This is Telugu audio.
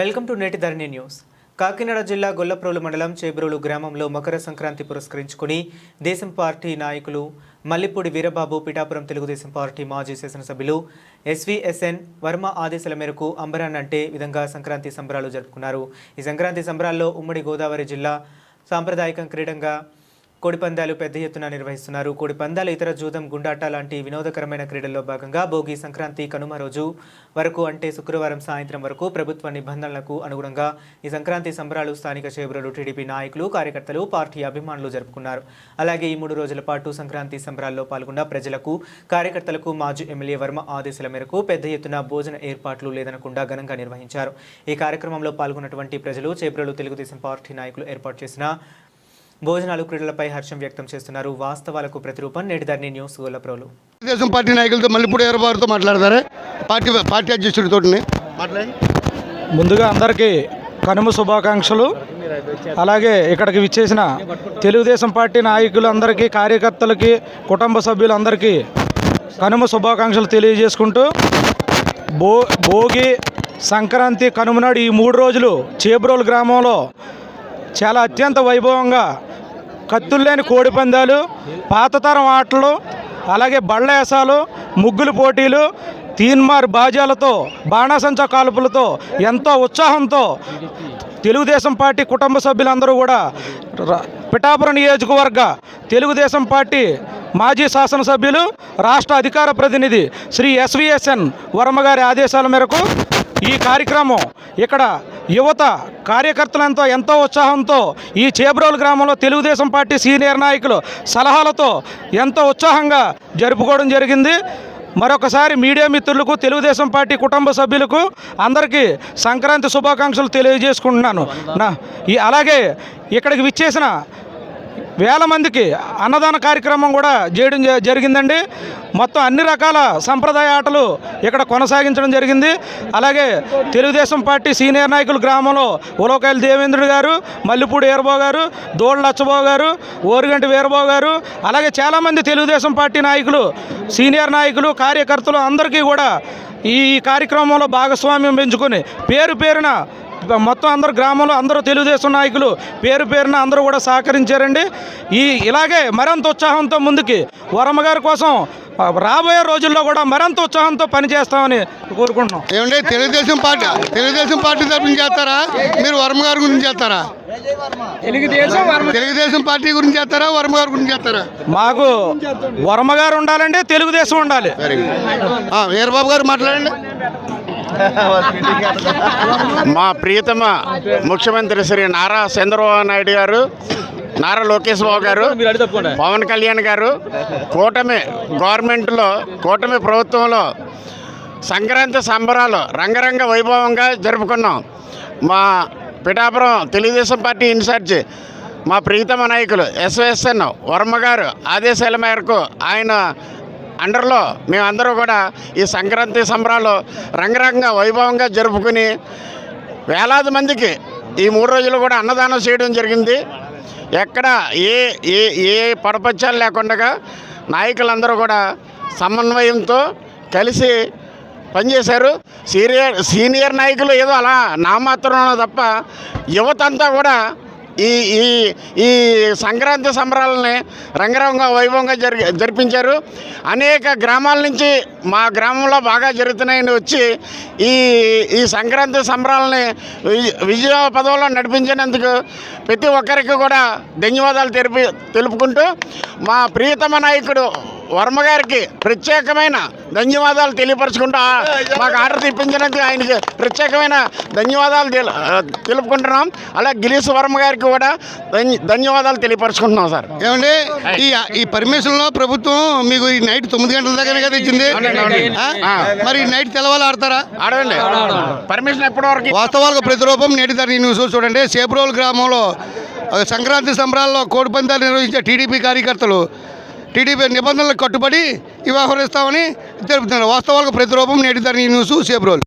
వెల్కమ్ టు నేటి ధరణి న్యూస్. కాకినాడ జిల్లా గొల్లప్రోలు మండలం చేబ్రోలు గ్రామంలో మకర సంక్రాంతి పురస్కరించుకుని దేశం పార్టీ నాయకులు మల్లిపూడి వీరబాబు, పిఠాపురం తెలుగుదేశం పార్టీ మాజీ శాసనసభ్యులు ఎస్వీఎస్ఎన్ వర్మ ఆదేశాల మేరకు అంబరాన్ అంటే విధంగా సంక్రాంతి సంబరాలు జరుపుకున్నారు. ఈ సంక్రాంతి సంబరాల్లో ఉమ్మడి గోదావరి జిల్లా సాంప్రదాయక క్రీడంగా కోడిపందాలు పెద్ద ఎత్తున నిర్వహిస్తున్నారు. కోడిపందాలు, ఇతర జూదం, గుండాట లాంటి వినోదకరమైన క్రీడల్లో భాగంగా భోగి, సంక్రాంతి, కనుమ రోజు వరకు అంటే శుక్రవారం సాయంత్రం వరకు ప్రభుత్వ నిబంధనలకు అనుగుణంగా ఈ సంక్రాంతి సంబరాలు స్థానిక చేబ్రోలు టీడీపీ నాయకులు, కార్యకర్తలు, పార్టీ అభిమానులు జరుపుకున్నారు. అలాగే ఈ 3 రోజుల పాటు సంక్రాంతి సంబరాల్లో పాల్గొన్న ప్రజలకు, కార్యకర్తలకు మాజీ ఎమ్మెల్యే వర్మ ఆదేశాల మేరకు పెద్ద ఎత్తున భోజన ఏర్పాట్లు లేదనకుండా ఘనంగా నిర్వహించారు. ఈ కార్యక్రమంలో పాల్గొన్నటువంటి ప్రజలు చేబ్రోలు తెలుగుదేశం పార్టీ నాయకులు ఏర్పాటు చేసిన భోజనాలు, క్రీడలపై హర్షం వ్యక్తం చేస్తున్నారు. వాస్తవాలకు ప్రతిరూపం నేటి ధరణి న్యూస్ గొల్లప్రోలు. తెలుగుదేశం పార్టీ నాయకులతో మల్లిపూడి వీరబాబుతో మాట్లాడతారా? పార్టీ అధ్యక్షుడితో ముందుగా అందరికీ కనుమ శుభాకాంక్షలు. అలాగే ఇక్కడికి విచ్చేసిన తెలుగుదేశం పార్టీ నాయకులందరికీ, కార్యకర్తలకి, కుటుంబ సభ్యులందరికీ కనుమ శుభాకాంక్షలు తెలియజేసుకుంటూ, భోగి, సంక్రాంతి, కనుమ నాడు ఈ 3 రోజులు చేబ్రోలు గ్రామంలో చాలా అత్యంత వైభవంగా కత్తుల్లేని కోడిపందాలు, పాతతరం ఆటలు, అలాగే బళ్ళేసాలు, ముగ్గులు పోటీలు, తీన్మార్ బాజాలతో, బాణాసంచా కాల్పులతో ఎంతో ఉత్సాహంతో తెలుగుదేశం పార్టీ కుటుంబ సభ్యులందరూ కూడా పిఠాపురం నియోజకవర్గ తెలుగుదేశం పార్టీ మాజీ శాసనసభ్యులు, రాష్ట్ర అధికార ప్రతినిధి శ్రీ ఎస్వీఎస్ఎన్ వర్మ గారి ఆదేశాల మేరకు ఈ కార్యక్రమం ఇక్కడ యువత కార్యకర్తలంతా ఎంతో ఉత్సాహంతో ఈ చేబ్రోలు గ్రామంలో తెలుగుదేశం పార్టీ సీనియర్ నాయకులు సలహాలతో ఎంతో ఉత్సాహంగా జరుపుకోవడం జరిగింది. మరొకసారి మీడియా మిత్రులకు, తెలుగుదేశం పార్టీ కుటుంబ సభ్యులకు అందరికీ సంక్రాంతి శుభాకాంక్షలు తెలియజేసుకుంటున్నాను. అలాగే ఇక్కడికి విచ్చేసిన వేల మందికి అన్నదాన కార్యక్రమం కూడా చేయడం జరిగిందండి. మొత్తం అన్ని రకాల సంప్రదాయ ఆటలు ఇక్కడ కొనసాగించడం జరిగింది. అలాగే తెలుగుదేశం పార్టీ సీనియర్ నాయకులు గ్రామంలో ఉలవకాయల దేవేంద్రుడు గారు, మల్లిపూడి వీరబాబు గారు, దోళ్ళ లచ్చబాబు గారు, ఓరుగంటి వీరబాబు గారు, అలాగే చాలామంది తెలుగుదేశం పార్టీ నాయకులు, సీనియర్ నాయకులు, కార్యకర్తలు అందరికీ కూడా ఈ కార్యక్రమంలో భాగస్వామ్యం పెంచుకొని పేరు పేరున మొత్తం అందరూ గ్రామంలో అందరూ తెలుగుదేశం నాయకులు పేరు పేరున అందరూ కూడా సహకరించారండి. ఇలాగే మరింత ఉత్సాహంతో ముందుకి వర్మ గారి కోసం రాబోయే రోజుల్లో కూడా మరింత ఉత్సాహంతో పనిచేస్తామని కోరుకుంటున్నాం. ఏమంటే తెలుగుదేశం పార్టీ తరఫున చేస్తారా, మీరు వర్మ గారి గురించి చేస్తారా? తెలుగుదేశం పార్టీ గురించి చేస్తారా, వర్మ గారి గురించి చేస్తారా? మాకు వర్మ గారు ఉండాలండి, తెలుగుదేశం ఉండాలి. వీరబాబు గారు మాట్లాడండి. మా ప్రియతమ ముఖ్యమంత్రి శ్రీ నారా చంద్రబాబు నాయుడు గారు, నారా లోకేష్ బాబు గారు, పవన్ కళ్యాణ్ గారు కూటమి గవర్నమెంట్లో, కూటమి ప్రభుత్వంలో సంక్రాంతి సంబరాలు రంగరంగ వైభవంగా జరుపుకున్నాం. మా పిఠాపురం తెలుగుదేశం పార్టీ ఇన్ఛార్జి మా ప్రియతమ నాయకులు ఎస్వీఎస్ఎన్ వర్మ గారు ఆదేశాల మేరకు ఆయన అండర్లో మేమందరూ కూడా ఈ సంక్రాంతి సంబరాలు రంగరంగ వైభవంగా జరుపుకుని వేలాది మందికి ఈ 3 రోజులు కూడా అన్నదానం చేయడం జరిగింది. ఎక్కడ ఏ పరపత్యాలు లేకుండా నాయకులందరూ కూడా సమన్వయంతో కలిసి పనిచేశారు. సీనియర్ నాయకులు ఏదో అలా నామాత్రం తప్ప యువతంతా కూడా ఈ సంక్రాంతి సంబరాలని రంగరంగ వైభవంగా జరిపించారు. అనేక గ్రామాల నుంచి మా గ్రామంలో బాగా జరుగుతున్నాయని వచ్చి ఈ సంక్రాంతి సంబరాలని విజయ పదంలో నడిపించినందుకు ప్రతి ఒక్కరికి కూడా ధన్యవాదాలు తెలుపుకుంటూ మా ప్రియతమ నాయకుడు వర్మ గారికి ప్రత్యేకమైన ధన్యవాదాలు తెలియపరచుకుంటూ మాకు ఆర్డర్ తెప్పించినందుకు ఆయనకి ప్రత్యేకమైన ధన్యవాదాలు తెలుపుకుంటున్నాం. అలా గిరీష్ వర్మ గారికి కూడా ధన్యవాదాలు తెలియపరచుకుంటున్నాం. సార్ ఏమండి, ఈ పర్మిషన్లో ప్రభుత్వం మీకు ఈ నైట్ 9 గంటల దాకా కదా ఇచ్చింది, మరి నైట్ తెలవాలి ఆడతారా? ఆడవండి. పర్మిషన్ ఎప్పటి వరకు? వాస్తవాలకు ప్రతిరూపం నేటి ధరణి న్యూస్ చూడండి. చేబ్రోలు గ్రామంలో సంక్రాంతి సంబరాల్లో కోడిపందాలు నిర్వహించే టీడీపీ కార్యకర్తలు టీడీపీ నిబంధనలకు కట్టుబడి వ్యవహరిస్తామని తెలుపుతున్నారు. వాస్తవాలకు ప్రతిరూపం నేటి ధరణి న్యూస్ చేబ్రోలు.